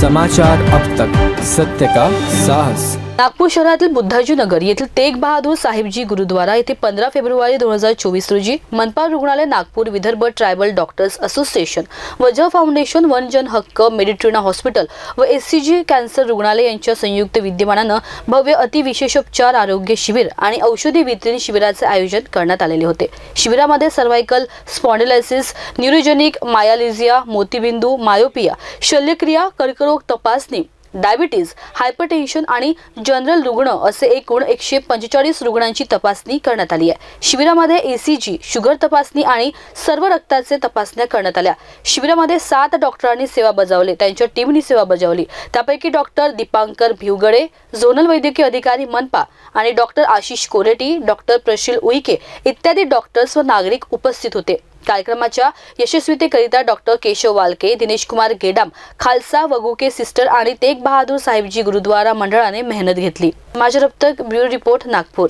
समाचार अब तक, सत्य का साहस। नागपूर शहरातील बुद्धाजी नगर येथील तेग बहादूर साहिबजी गुरुद्वारा येथे 15 फेब्रुवारी 2024 रोजी मनपा रुग्णालय Nagpur, Vidarbha tribal doctors association, वजह फाउंडेशन, वन जन हक्क, मेडिट्रिना हॉस्पिटल व एससीजी कॅन्सर रुग्णालय यांच्या संयुक्त विद्यमानाने भव्य अतिविशेषोपचार आरोग्य शिबिर आणि औषधी वितरण शिबिराचे आयोजन करण्यात आलेले होते। शिबिरामध्ये सर्वाइकल स्पॉन्डिलायसिस, न्यूरोजेनिक मायालिझिया, मोतीबिंदू, मायोपिया, शल्यक्रिया, कर्करोग तपासणी, डायबिटीज, हायपरटेन्शन आणि जनरल रुग्ण असे एकूण 145 रुग्णांची तपासणी करण्यात आली आहे। शिबिरामध्ये एसीजी, शुगर तपासणी आणि सर्व रक्ताचे तपासण्या करण्यात आल्या। शिबिरामध्ये 7 डॉक्टरांनी सेवा बजावली, त्यांच्या टीमनी सेवा बजावली। त्यापैकी डॉक्टर दीपांकर भिवगडे, झोनल वैद्यकीय अधिकारी मनपा आणि डॉक्टर आशिष कोरेटी, डॉक्टर प्रशील उईके इत्यादी डॉक्टर्स व नागरिक उपस्थित होते। कार्यक्रमाच्या यशस्वीतेकरिता डॉक्टर केशव वालके, दिनेश कुमार गेडाम, खालसा वगुके सिस्टर आणि तेग बहादूर साहिबजी गुरुद्वारा मंडळाने मेहनत घेतली। समाचार अब तक ब्युरो रिपोर्ट, नागपूर।